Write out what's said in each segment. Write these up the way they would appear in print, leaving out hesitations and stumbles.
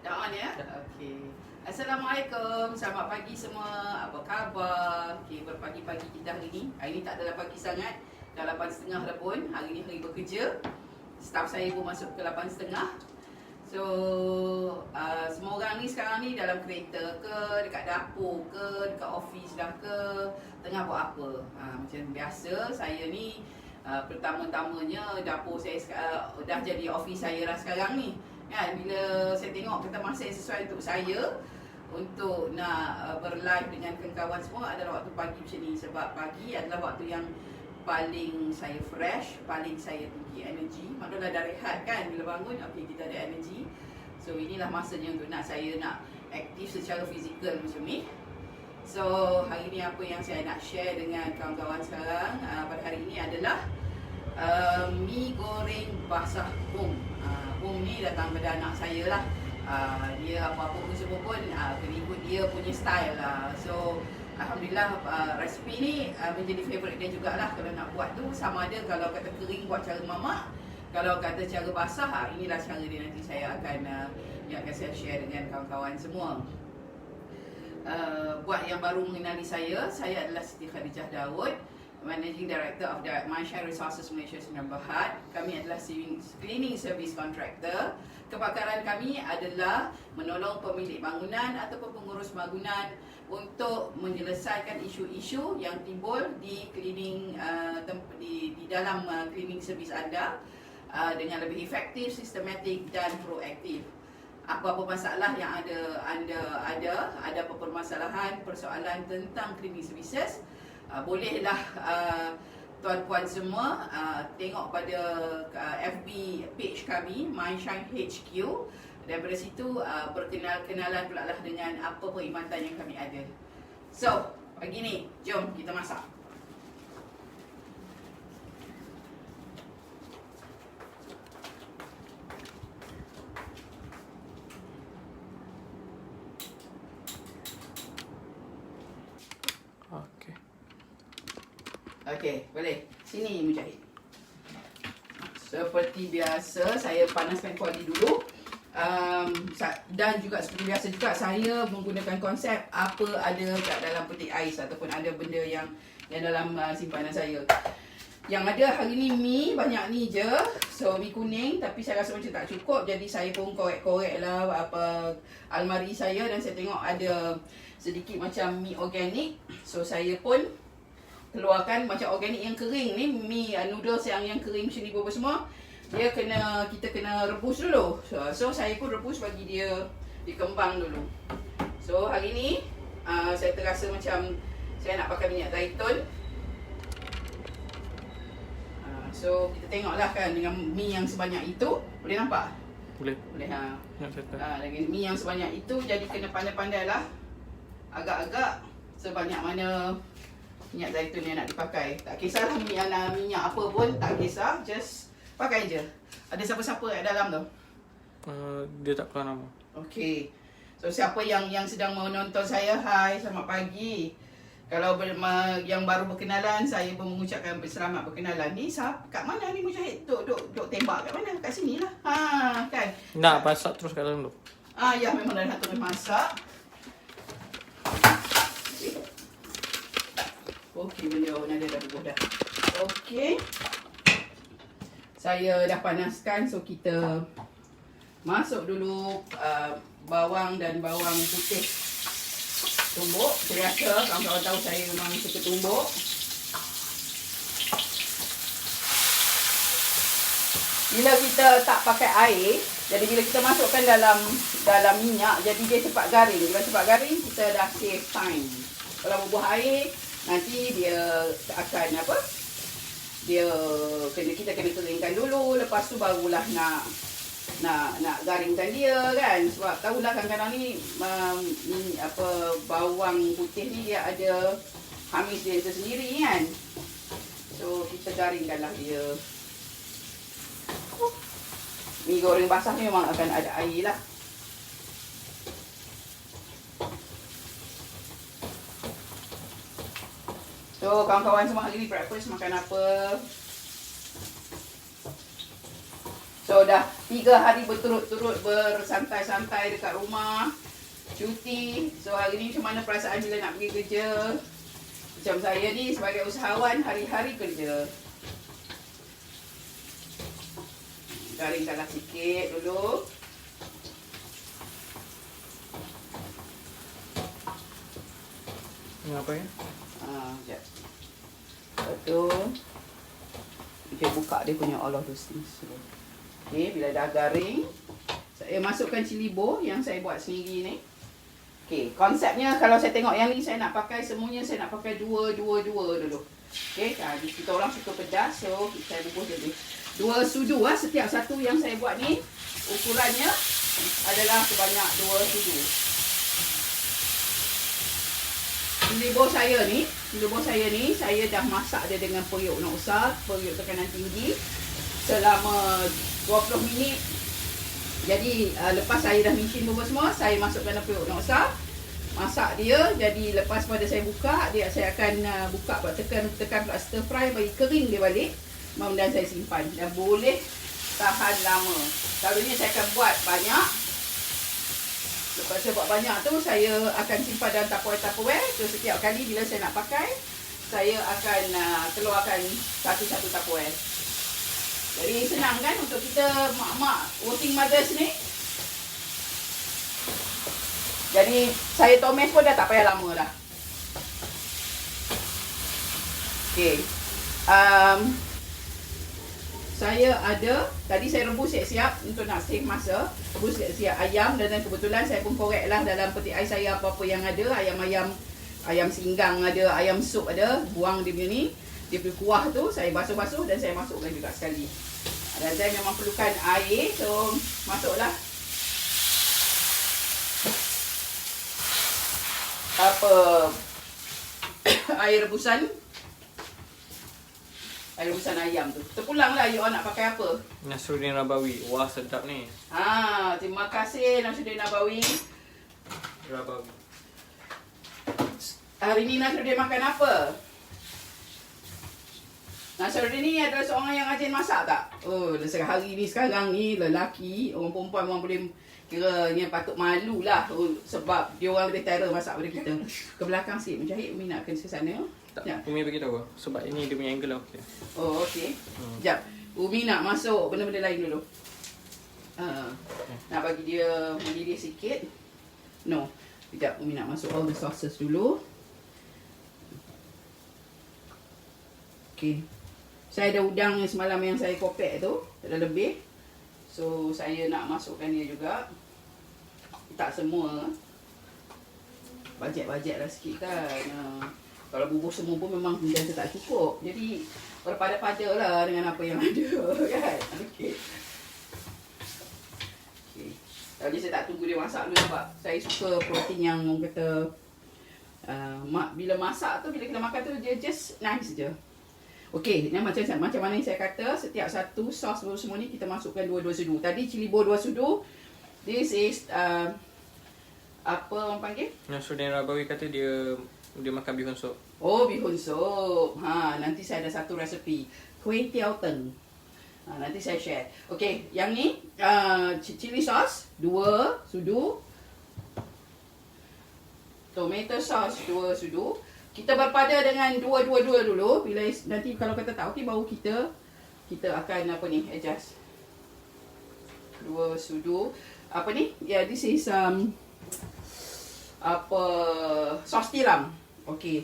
Dah on ya? Okey. Assalamualaikum. Selamat pagi semua. Apa khabar? Okey, berpagi-pagi kita hari ni. Hari ni tak adalah pagi sangat. Dah 8.30 dah pun. Hari ni hari bekerja. Staff saya pun masuk ke 8.30. So, semua orang ni sekarang ni dalam kereta ke, dekat dapur ke, dekat office dah ke, tengah buat apa. Macam biasa, saya ni pertama-tamanya dapur saya dah jadi office saya lah sekarang ni. Kan, bila saya tengok kata masa yang sesuai untuk saya untuk nak berlive dengan kawan-kawan semua adalah waktu pagi macam ni. Sebab pagi adalah waktu yang paling saya fresh, paling saya tinggi energi. Maklumlah dah rehat kan, bila bangun okey kita ada energi. So inilah masanya untuk saya nak aktif secara fizikal macam ni. So hari ni apa yang saya nak share dengan kawan-kawan sekarang pada hari ini adalah mi goreng basah ni datang pada anak saya lah. Dia apa-apa pun semua pun kena ikut dia punya style lah. So alhamdulillah resipi ni menjadi favourite dia jugalah. Kalau nak buat tu sama ada kalau kata kering buat cara mamak, kalau kata cara basah inilah cara dia. Nanti saya akan saya share dengan kawan-kawan semua. Buat yang baru mengenali saya adalah Siti Khadijah Daud, Managing Director of Mindshine Resources Malaysia Sdn Bhd. Kami adalah cleaning service contractor. Kepakaran kami adalah menolong pemilik bangunan ataupun pengurus bangunan untuk menyelesaikan isu-isu yang timbul di cleaning di dalam cleaning service anda dengan lebih efektif, sistematik dan proaktif. Apa-apa masalah yang ada permasalahan, persoalan tentang cleaning services, bolehlah tuan-puan semua tengok pada FB page kami Mindshine HQ. Daripada situ perkenalan pula lah dengan apa perkhidmatan yang kami ada. So, pagi ni jom kita masak. Okey, boleh. Sini Mujahid. Seperti biasa, saya panaskan kuali dulu. Dan juga seperti biasa juga, saya menggunakan konsep apa ada kat dalam peti ais ataupun ada benda yang dalam simpanan saya. Yang ada hari ni mi banyak ni je. So mi kuning, tapi saya rasa macam tak cukup. Jadi saya pun korek-korek lah almari saya. Dan saya tengok ada sedikit macam mi organik. So saya pun keluarkan macam organik yang kering ni, mi noodles yang kering macam ni semua. Kita kena rebus dulu. So saya pun rebus bagi dia dikembang dulu. So hari ni saya terasa macam saya nak pakai minyak zaitun. So kita tengoklah kan dengan mi yang sebanyak itu, boleh nampak? Boleh dengan mi yang sebanyak itu, jadi kena pandai-pandai lah agak-agak sebanyak mana minyak zaitun yang nak dipakai. Tak kisahlah minyak apa pun, tak kisah, just pakai je. Ada siapa-siapa kat dalam tu? Dia tak keluar nama. Okey. So siapa yang sedang menonton saya, hai, selamat pagi. Kalau yang baru berkenalan, saya pun mengucapkan selamat berkenalan. Ni kat mana ni Mujahid? Duk tembak kat mana? Kat sini lah. Kan? Nak masak terus kat dalam tu. Ya, memang dah terus masak. Okey, benda ada dah bubuh dah. Okey. Saya dah panaskan, so kita masuk dulu bawang dan bawang putih tumbuk. Saya rasa kawan-kawan tahu saya memang suka tumbuk. Bila kita tak pakai air, jadi bila kita masukkan dalam minyak, jadi dia cepat garing. Bila cepat garing, kita dah save time. Kalau bubuh air, nanti dia akan kita kena keringkan dulu, lepas tu barulah nak garingkan dia kan. Sebab tahulah kadang-kadang ni bawang putih ni dia ada hamis dia tersendiri kan. So kita garingkanlah dia. Mi goreng basah ni memang akan ada air lah. So kawan-kawan semua hari ni breakfast makan apa? So So dah 3 hari berturut-turut bersantai-santai dekat rumah, cuti. So hari ni macam mana perasaan bila nak pergi kerja? Macam saya ni sebagai usahawan hari-hari kerja. Garingkanlah sikit dulu. Ini apa ya? Sekejap. Lepas tu kita buka dia punya all of those things. Okay, bila dah garing, saya masukkan cili bo yang saya buat sendiri ni. Okay, konsepnya kalau saya tengok yang ni saya nak pakai semuanya, saya nak pakai dua dulu. Okay, kita orang suka pedas, so saya bubur jadi 2 sudu setiap satu yang saya buat ni ukurannya adalah sebanyak 2 sudu. Cili bo saya ni saya dah masak dia dengan periuk nak usap, periuk tekanan tinggi selama 20 minit. Jadi lepas saya dah mesin bubur semua, saya masukkan dalam periuk nak usap. Masak dia, jadi lepas pada saya buka, saya akan buka tekan pula stir fry bagi kering dia balik. Kemudian saya simpan dan boleh tahan lama. Selalunya saya akan buat banyak. Lepas saya buat banyak tu, saya akan simpan dalam tupperware. So setiap kali bila saya nak pakai, saya akan keluarkan satu-satu tupperware. Jadi senang kan untuk kita mak-mak working mothers ni. Jadi saya tumis pun dah tak payah lama dah. Okay. Saya ada, tadi saya rebus siap-siap untuk nak save masa. Rebus siap-siap ayam dan kebetulan saya pun korek lah dalam peti ais saya apa-apa yang ada. Ayam singgang ada, ayam sup ada. Buang dia punya ni, dia punya kuah tu saya basuh-basuh dan saya masukkan juga sekali. Dan saya memang perlukan air, so masuklah air rebusan ayam tu. Terpulanglah you all nak pakai apa? Nasruddin Rabawi. Wah, sedap ni. Terima kasih Nasruddin Rabawi. Hari ni Nasruddin makan apa? Nasruddin ni adalah seorang yang rajin masak tak? Oh, sekarang ni lelaki, orang perempuan orang boleh kiranya patut malu lah, sebab dia orang lebih terror masak daripada kita. Ke belakang sikit, Mujahid, Umi nak ke sana. Tak, ya. Umi bagi tahu sebab ini dia punya angle okey. Oh, okey. Sekejap. Umi nak masuk benda-benda lain dulu. Nak bagi dia mendidih sikit. No. Sekejap, Umi nak masuk all the sauces dulu. Okey. Saya ada udang yang semalam yang saya kopek tu, ada lebih. So, saya nak masukkan dia juga. Tak semua. Bajet-bajet lah sikit kan. Kalau bubur semua pun memang biasa tak cukup. Jadi berpada-pada lah dengan apa yang ada kan. Okey. Tadi saya tak tunggu dia masak dulu sebab saya suka protein yang orang kata bila masak tu, bila kita makan tu dia just nice je. Okey, ni macam mana yang saya kata, setiap satu sos semua ni kita masukkan 2 sudu. Tadi cili bo 2 sudu. This is apa orang panggil? Nasruddin Rabawi kata dia makan bihun sup. Oh, bihun sup. Nanti saya ada satu resepi. Kuih tiao teng. Nanti saya share. Okey, yang ni chili sauce 2 sudu. Tomato sauce 2 sudu. Kita berpada dengan 2 dulu. Bila nanti kalau kata tak okey, baru kita akan adjust. 2 sudu. Apa ni? Yeah, this is sos tiram. Okey.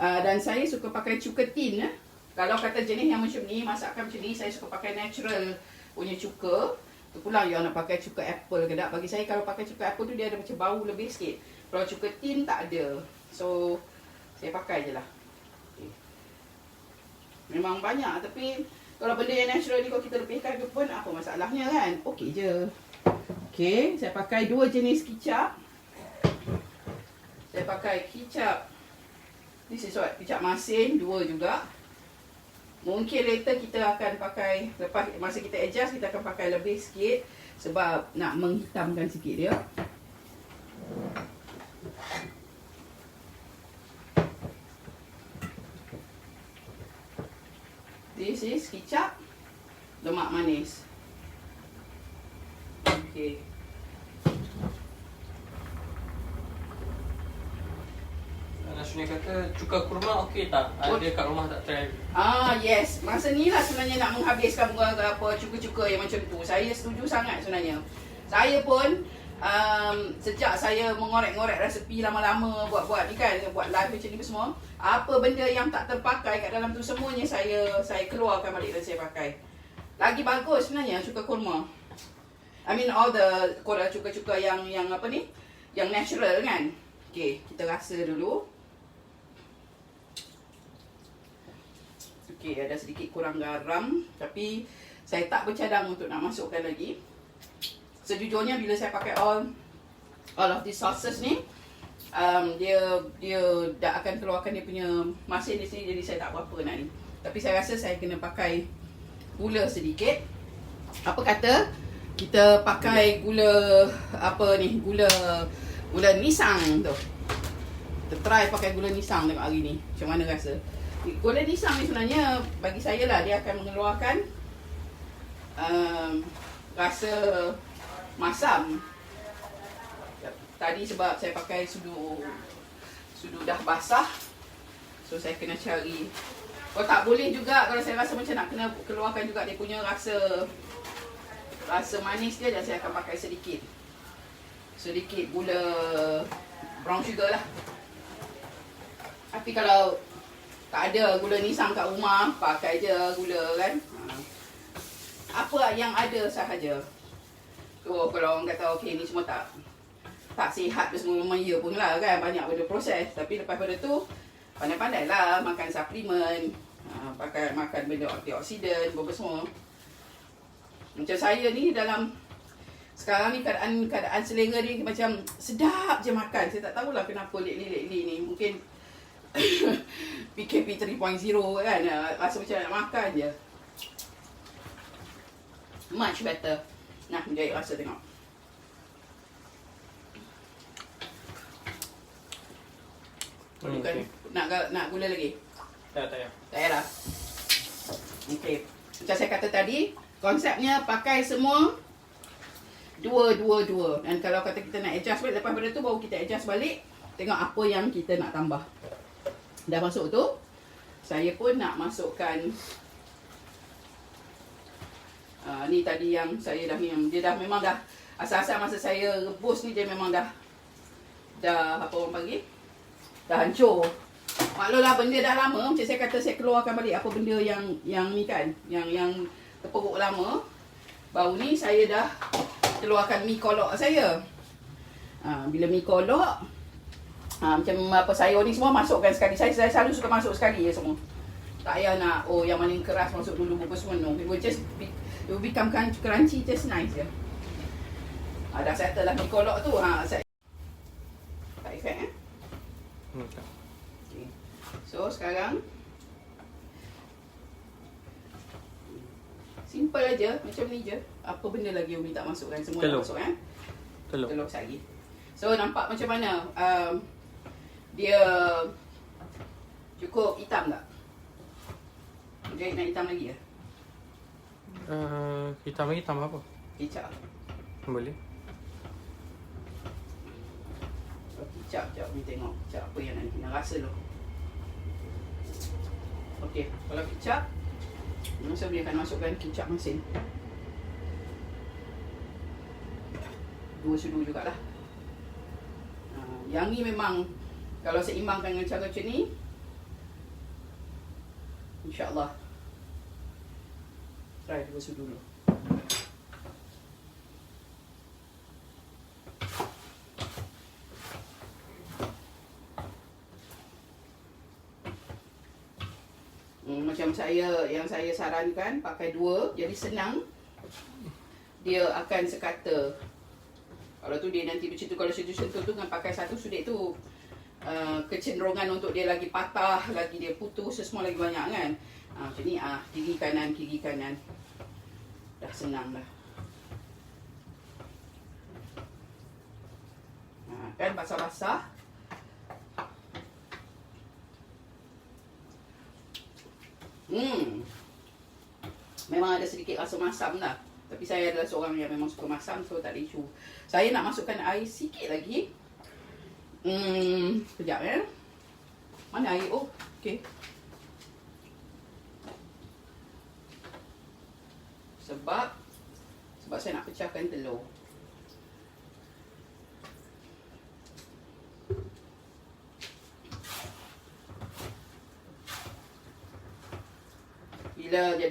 Dan saya suka pakai cuka tin. Kalau kata jenis yang macam ni, masakan macam ni, saya suka pakai natural punya cuka. Terpulang you nak pakai cuka apple ke tak. Bagi saya kalau pakai cuka apple tu dia ada macam bau lebih sikit. Kalau cuka tin tak ada. So saya pakai je lah. Okay. Memang banyak, tapi kalau benda yang natural ni kalau kita lebihkan ke pun apa masalahnya kan? Okey je. Okey, saya pakai 2 jenis kicap. Saya pakai kicap. This is what? Kicap masin 2 juga. Mungkin later kita akan pakai, lepas masa kita adjust kita akan pakai lebih sikit sebab nak menghitamkan sikit dia. This is kicap lemak manis. Okey. Nashuni kata cuka kurma okey tak? Ada kat rumah tak try? Yes. Masa ni lah sebenarnya nak menghabiskan apa cuka-cuka yang macam tu. Saya setuju sangat sebenarnya. Saya pun sejak saya mengorek-ngorek resepi lama-lama buat-buat ni kan, buat live macam ni semua, apa benda yang tak terpakai kat dalam tu semuanya saya keluarkan balik dan saya pakai. Lagi bagus sebenarnya cuka kurma. I mean all the cuka-cuka yang apa ni? Yang natural kan. Okey, kita rasa dulu. Okey, ada sedikit kurang garam, tapi saya tak bercadang untuk nak masukkan lagi. Sejujurnya bila saya pakai all of these sauces ni, dia dah akan keluarkan dia punya masin di sini, jadi saya tak berapa nak ni. Tapi saya rasa saya kena pakai gula sedikit. Apa kata kita pakai gula apa ni, gula nisang tu. Kita try pakai gula nisang tengok hari ni macam mana rasa. Gula nisang ni sebenarnya bagi saya lah, dia akan mengeluarkan rasa masam. Tadi sebab saya pakai sudu dah basah, so saya kena cari. Kalau tak boleh juga, kalau saya rasa macam nak kena keluarkan juga dia punya rasa manis dia, dan saya akan pakai sedikit gula brown sugar lah. Tapi kalau tak ada gula nisang kat rumah, pakai je gula kan. Apa yang ada sahaja. Kalau orang kata okey ni semua tak sihat tu semua, memang ya pun lah kan, banyak benda proses. Tapi lepas pada tu pandai-pandai lah makan suplemen, makan benda antioksidan, apa semua. Macam saya ni dalam sekarang ni keadaan selera ni macam sedap je makan. Saya tak tahulah kenapa lately ni, mungkin PKP 3.0 kan, rasa macam nak makan je. Much better. Nah, menjahit rasa tengok. Okay. Nak gula lagi? Tak payah. Tak payah lah. Okey. Macam saya kata tadi, konsepnya pakai semua dua. Dan kalau kata kita nak adjust balik, lepas pada tu baru kita adjust balik, tengok apa yang kita nak tambah. Dah masuk tu, saya pun nak masukkan ni tadi yang saya dia dah memang dah asal-asal masa saya rebus ni, dia memang dah apa orang panggil, dah hancur. Maklumlah benda dah lama, macam saya kata saya keluarkan balik apa benda yang ni kan, yang terperuk lama. Baru ni saya dah keluarkan mi kolok saya. Bila mi kolok, macam apa sayur ni semua masukkan sekali. Saya selalu suka masuk sekali je semua. Tak payah nak yang mana yang keras masuk dulu apa semua, no. It will become crunchy, just nice je. Dah settle lah mi kolok tu. Tak efek Okay. So sekarang simple aja, macam ni je. Apa benda lagi Umi tak masukkan, semua dah masuk kan? Telur lagi. So nampak macam mana? Dia cukup hitam tak? Jadi nak hitam lagi ke? Hitam lagi tambah apa? Kicap. Boleh. Kicap, sekejap ni tengok kicap apa yang nak rasa dulu. Okey, kalau kicap, masa boleh akan masukkan kicap masin. 2 sudu jugalah. Yang ni memang kalau seimbangkan dengan cara macam ni, InsyaAllah try 2 sudu dulu. Macam yang saya sarankan pakai 2, jadi senang. Dia akan sekata. Kalau tu dia nanti macam tu, kalau sentuh tu dengan pakai 1 sudik tu, kecenderungan untuk dia lagi patah, lagi dia putus, semua lagi banyak kan. Macam ni, kiri kanan. Dah senang dah. Kan basah-basah. Memang ada sedikit rasa masam lah. Tapi saya adalah seorang yang memang suka masak, so tak ada isu. Saya nak masukkan air sikit lagi. Sekejap ya. Mana air? Oh, okey. Sebab saya nak pecahkan telur.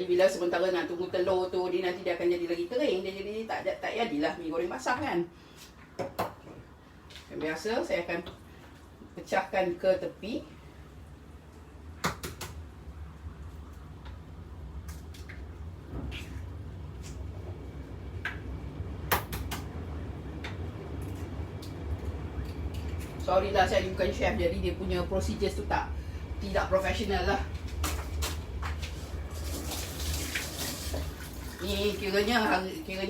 Bila sementara nak tunggu telur tu, dia nanti dia akan jadi lagi kering. Dia jadi tak jadilah mi goreng basah kan. Yang biasa saya akan pecahkan ke tepi. Sorry lah, saya bukan chef, jadi dia punya procedures tu tidak profesional lah. Ni kiranya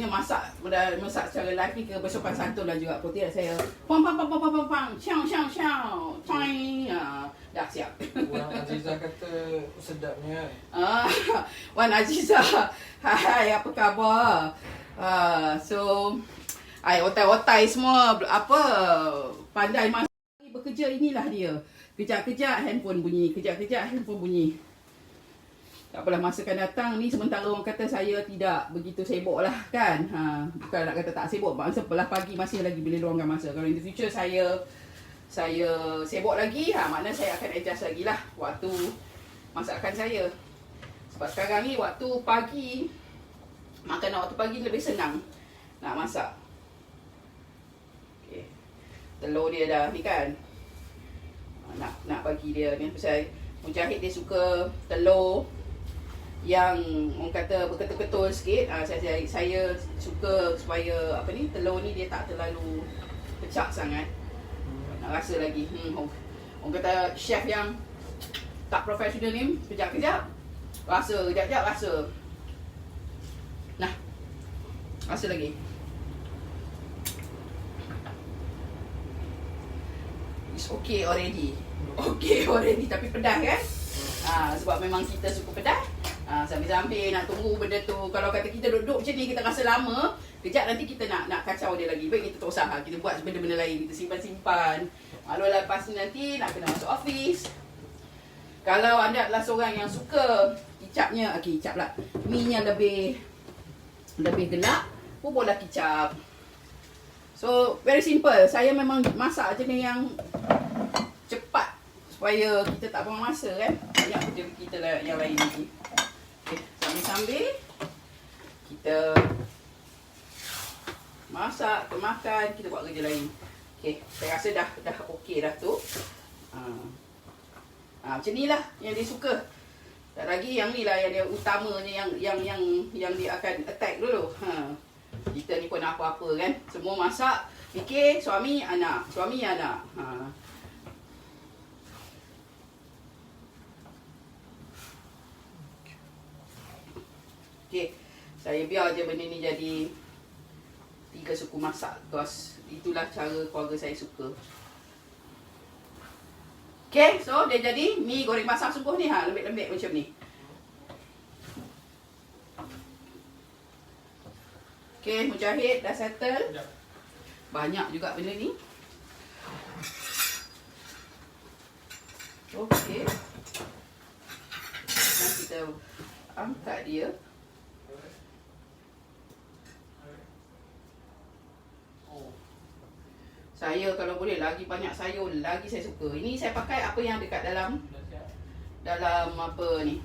masak secara live ni kira bersopan santun lah juga. Putih saya pang ciao toing, dah siap. Wan Aziza kata sedapnya. Wan Aziza, hai, apa khabar? So otai semua apa pandai masak bekerja, inilah dia. Kejap-kejap handphone bunyi, tak apalah, masa akan datang ni sementara orang kata saya tidak begitu sibuk lah kan. Bukan nak kata tak sibuk, masa belah pagi masih lagi boleh luangkan masa. Kalau in the future saya sibuk lagi, maknanya saya akan adjust lagi lah waktu masakan saya. Sebab sekarang ni waktu pagi, makanan waktu pagi lebih senang nak masak. Okay. Telur dia dah ni kan, nak bagi dia ni. Pasal Mujahid dia suka telur yang orang kata berketul-ketul sikit. Saya suka supaya telur ni dia tak terlalu pecah sangat. Nak rasa lagi. Orang kata chef yang tak profesional ni, kejap-kejap rasa, kejap-kejap rasa. Nah, rasa lagi. It's okay already. Okay already, tapi pedas kan? Sebab memang kita suka pedas. Sambil-sambil nak tunggu benda tu. Kalau kata kita duduk macam ni, kita rasa lama, kejap nanti kita nak kacau dia lagi. Baik kita tak usah, kita buat benda-benda lain. Kita simpan-simpan. Maklumlah lepas ni nanti nak kena masuk office. Kalau anda adalah seorang yang suka kicapnya, kicap lah, mi-nya lebih gelap, bubuhlah kicap. So very simple. Saya memang masak jenis yang cepat supaya kita tak buang masa kan. Banyak benda kita yang lain lagi. Okay, sambil-sambil kita masak, kita makan, kita buat kerja lain. Okay, saya rasa dah okey dah tu. Macam ni lah yang dia suka. Tak lagi yang ni lah yang dia utamanya, yang dia akan attack dulu. Kita ni pun apa-apa kan. Semua masak, fikir suami anak. Okay, saya biar je benda ni jadi 3 suku masak. Because itulah cara keluarga saya suka. Okay, so dia jadi mi goreng basah sungguh ni, lembik-lembik macam ni. Okay, Mujahid dah settle. Banyak juga benda ni. Okay, dan kita angkat dia. Saya kalau boleh lagi banyak sayur, lagi saya suka. Ini saya pakai apa yang dekat dalam apa ni,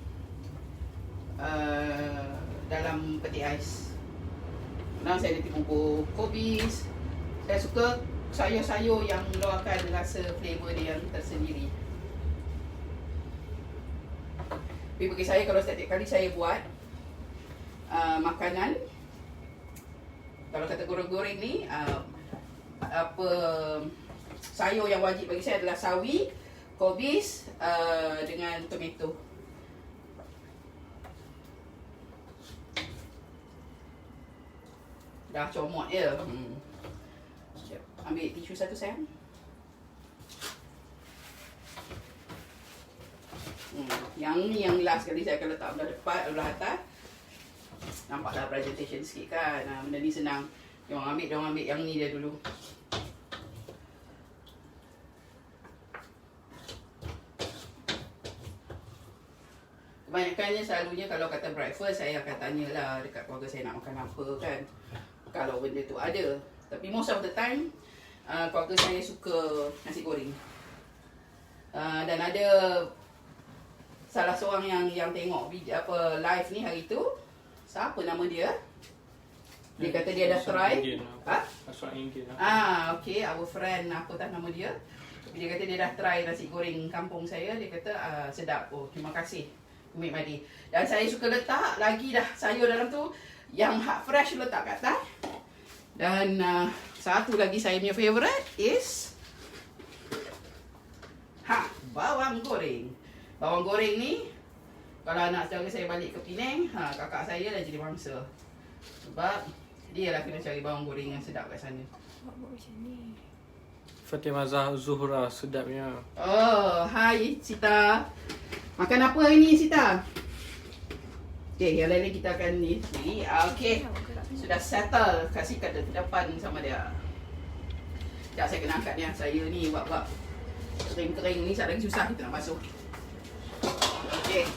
dalam peti ais. Nah, saya nanti bubur kobis. Saya suka sayur-sayur yang meluarkan rasa flavor dia yang tersendiri. Tapi bagi saya, kalau setiap kali saya buat makanan, kalau kata goreng-goreng ni, apa sayur yang wajib bagi saya adalah sawi, kobis dengan tomato. Dah comot je. Ambil tisu satu sayang. Yang ni yang last kali saya akan letak belah depan, belah atas. Nampaklah presentation sikit kan. Benda ni senang. Diorang ambil yang ni dia dulu. Kebanyakannya selalunya kalau kata breakfast, saya akan tanyalah dekat keluarga saya nak makan apa kan. Kalau benda tu ada. Tapi most of the time, keluarga saya suka nasi goreng. Dan ada salah seorang yang tengok live ni hari tu. Siapa nama dia? Dia kata dia dah try. Seorang Indian. Okay, our friend apa tak nama dia. Dia kata dia dah try nasi goreng kampung saya. Dia kata sedap. Oh, terima kasih Umi Madi. Dan saya suka letak lagi dah sayur dalam tu. Yang hot fresh letak kat atas. Dan satu lagi saya punya favourite is bawang goreng. Bawang goreng ni, kalau anak saudara saya balik ke Penang, kakak saya dah jadi bangsa. Sebab dia lah kena cari bawang goreng yang sedap kat sana. Buat macam ni. Fatimah Zuhra, sedapnya. Oh, hai Sita. Makan apa hari ni Sita? Okay, yang lain kita akan ni sendiri. Okay, sudah settle. Kasih kat depan sama dia. Sekejap saya kena angkat ni. Saya ni buat kering-kering ni lagi susah kita nak basuh. Okay.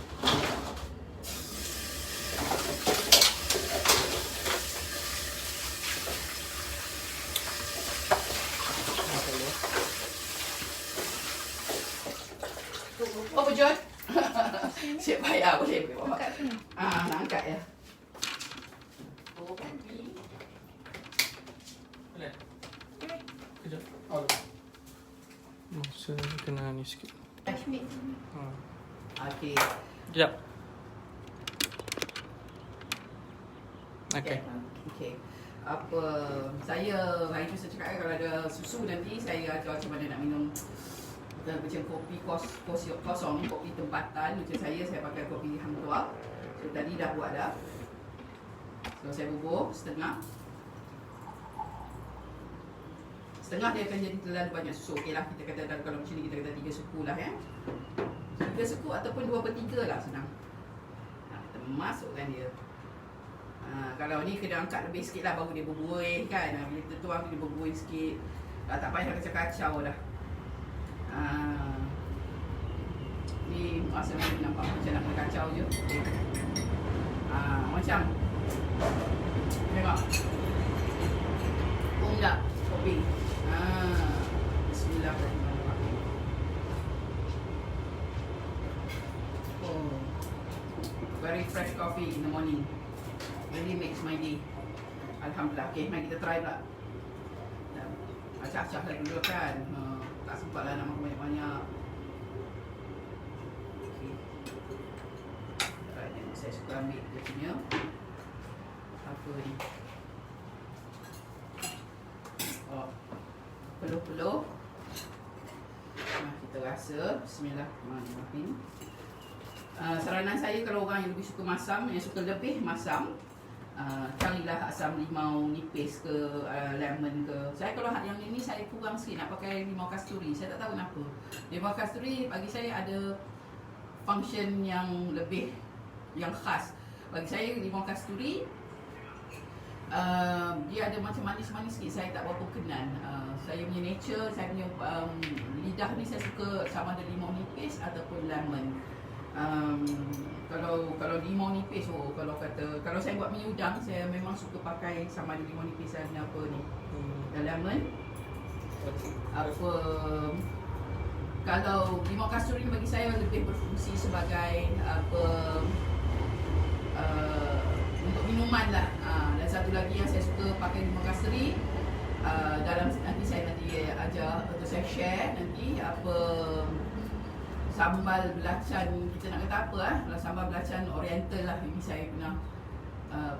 Oh, Bejot. Siap bayar boleh bawa. Angkat sini. Nak angkat ya. Oh, baby. Boleh? Kejap. Masa kena ni sikit. Ambil sini. Okay. Kejap. Okay. Okay. Saya hari tu saya cakap kalau ada susu nanti saya ajar macam mana nak minum. Macam kopi kosong, kopi tempatan. Macam saya pakai kopi hang tuah. So tadi dah buat dah. So saya bubur setengah. Setengah dia akan jadi terlalu banyak susu. Okey lah, kita kata kalau macam ni kita kata 3 suku lah ya. 3 suku ataupun 2/3 lah senang. Kita masukkan dia. Kalau ni kena angkat lebih sikit lah baru dia berbuih kan. Bila kita tuang dia berbuih sikit. Tak payah kacau-kacau dah. Ni masa ni nampak macam nak kacau je. Okay. Macam tengok. Tak kopi. Bismillahirrahmanirrahim. Oh, very fresh coffee in the morning. Really makes my day. Alhamdulillah. Okay, mari kita try pula. Acah-acah lagi dulu kan. Tak sempat lah nak makan banyak-banyak. Okay. Alright, saya suka ambil dia punya apa ni. Peluh-peluh. Kita rasa. Bismillahirrahmanirrahim. Saranan saya kalau orang yang lebih suka masam, yang suka lebih masam, carilah asam limau nipis ke lemon ke. Saya kalau yang ini saya kurang sikit nak pakai limau kasturi. Saya tak tahu kenapa. Limau kasturi bagi saya ada function yang lebih, yang khas. Bagi saya limau kasturi dia ada macam manis-manis sikit. Saya tak berapa kenan. Saya punya nature, saya punya lidah ni saya suka sama ada limau nipis ataupun lemon. Kalau limau nipis, kalau saya buat mi udang, saya memang suka pakai sama ada limau nipis dan apa ni, dan lemon. Kalau limau kasturi bagi saya lebih berfungsi sebagai untuk minuman lah. Dan satu lagi yang saya suka pakai limau kasturi dalam nanti saya ajar atau saya share nanti sambal belacan, kita nak kata apa sambal belacan oriental lah. Ini saya pernah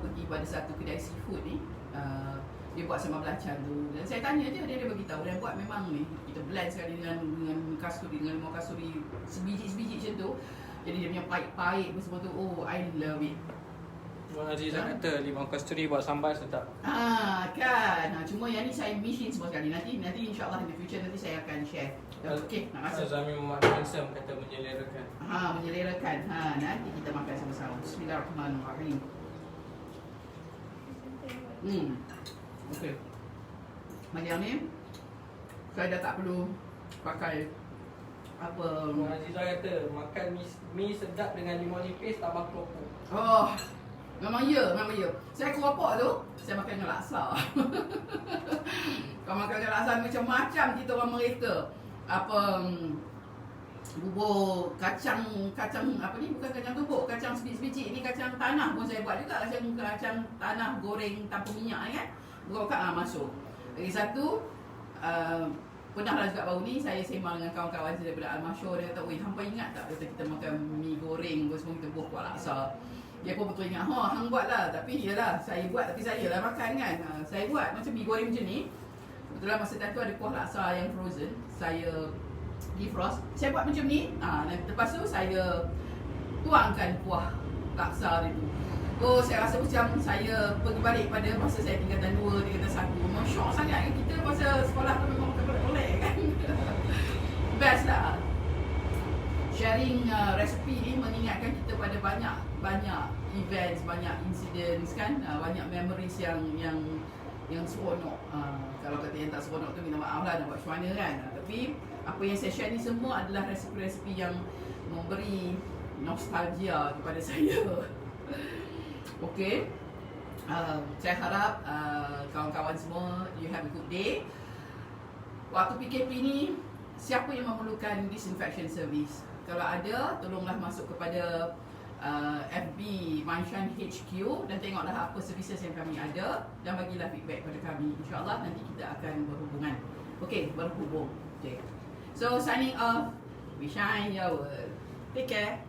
pergi pada satu kedai seafood ni, dia buat sambal belacan tu dan saya tanya dia bagi tahu dia buat memang ni kita blend sekali dengan kasturi, dengan limau kasturi sebiji-sebiji macam tu, jadi dia punya pahit-pahit semua tu. Oh, I love it. Tuan Aziz kata limau kasturi buat sambal sedap. Kan. Cuma yang ni saya mission semua sekali. Nanti insyaAllah in the future nanti saya akan share. Okey, nak rasa. Azami Muhammad Handsome kata menyelerakan. Menyelerakan. Nanti kita makan sama-sama. Bismillahirrahmanirrahim. Okey. Macam ni, saya dah tak perlu pakai apa. Aziza kata makan mi sedap dengan limau nipis tambah keropok. Oh, memang ya. Saya keropok tu, saya makan dengan laksa. Kalau makan dengan laksa macam-macam kita orang mereka. Apa bubur kacang apa ni, bukan kacang tumbuk, kacang sebiji-sebiji. Ini kacang tanah pun saya buat juga, kacang tanah goreng tanpa minyak kan. Bukan masuk. Lagi satu, pernahlah juga baru ni saya sembang dengan kawan-kawan saya daripada Al-Masyur. Dia kata, "Oi, hampa ingat tak kata kita makan mi goreng pun semua kita buat laksa?" Dia pun betul ingat, hang buat lah. Tapi yalah, saya buat tapi saya lah makan kan. Saya buat macam mi goreng macam ni. Kebetulan masa tu ada kuah laksa yang frozen. Saya defrost. Saya buat macam ni. Dan lepas tu saya tuangkan kuah laksa dia tu. Oh, saya rasa macam saya pergi balik pada masa saya tingkatan 2, tingkatan 1. Memang syok sangat kan kita masa sekolah tu memang makan boleh kan. Best lah. Sharing resipi ni mengingatkan kita pada banyak events, banyak incidents kan, banyak memories yang seronok. Kalau kata yang tak seronok tu minta maaf lah, nak buat macam mana kan. Tapi apa yang saya share ni semua adalah resipi-resipi yang memberi nostalgia kepada saya. Okay, saya harap kawan-kawan semua you have a good day. Waktu PKP ni, siapa yang memerlukan disinfection service? Kalau ada, tolonglah masuk kepada FB Manshan HQ dan tengoklah apa services yang kami ada dan bagilah feedback pada kami. InsyaAllah nanti kita akan berhubungan. Okay, berhubung. Okay. So signing off, we shine your world. Take care.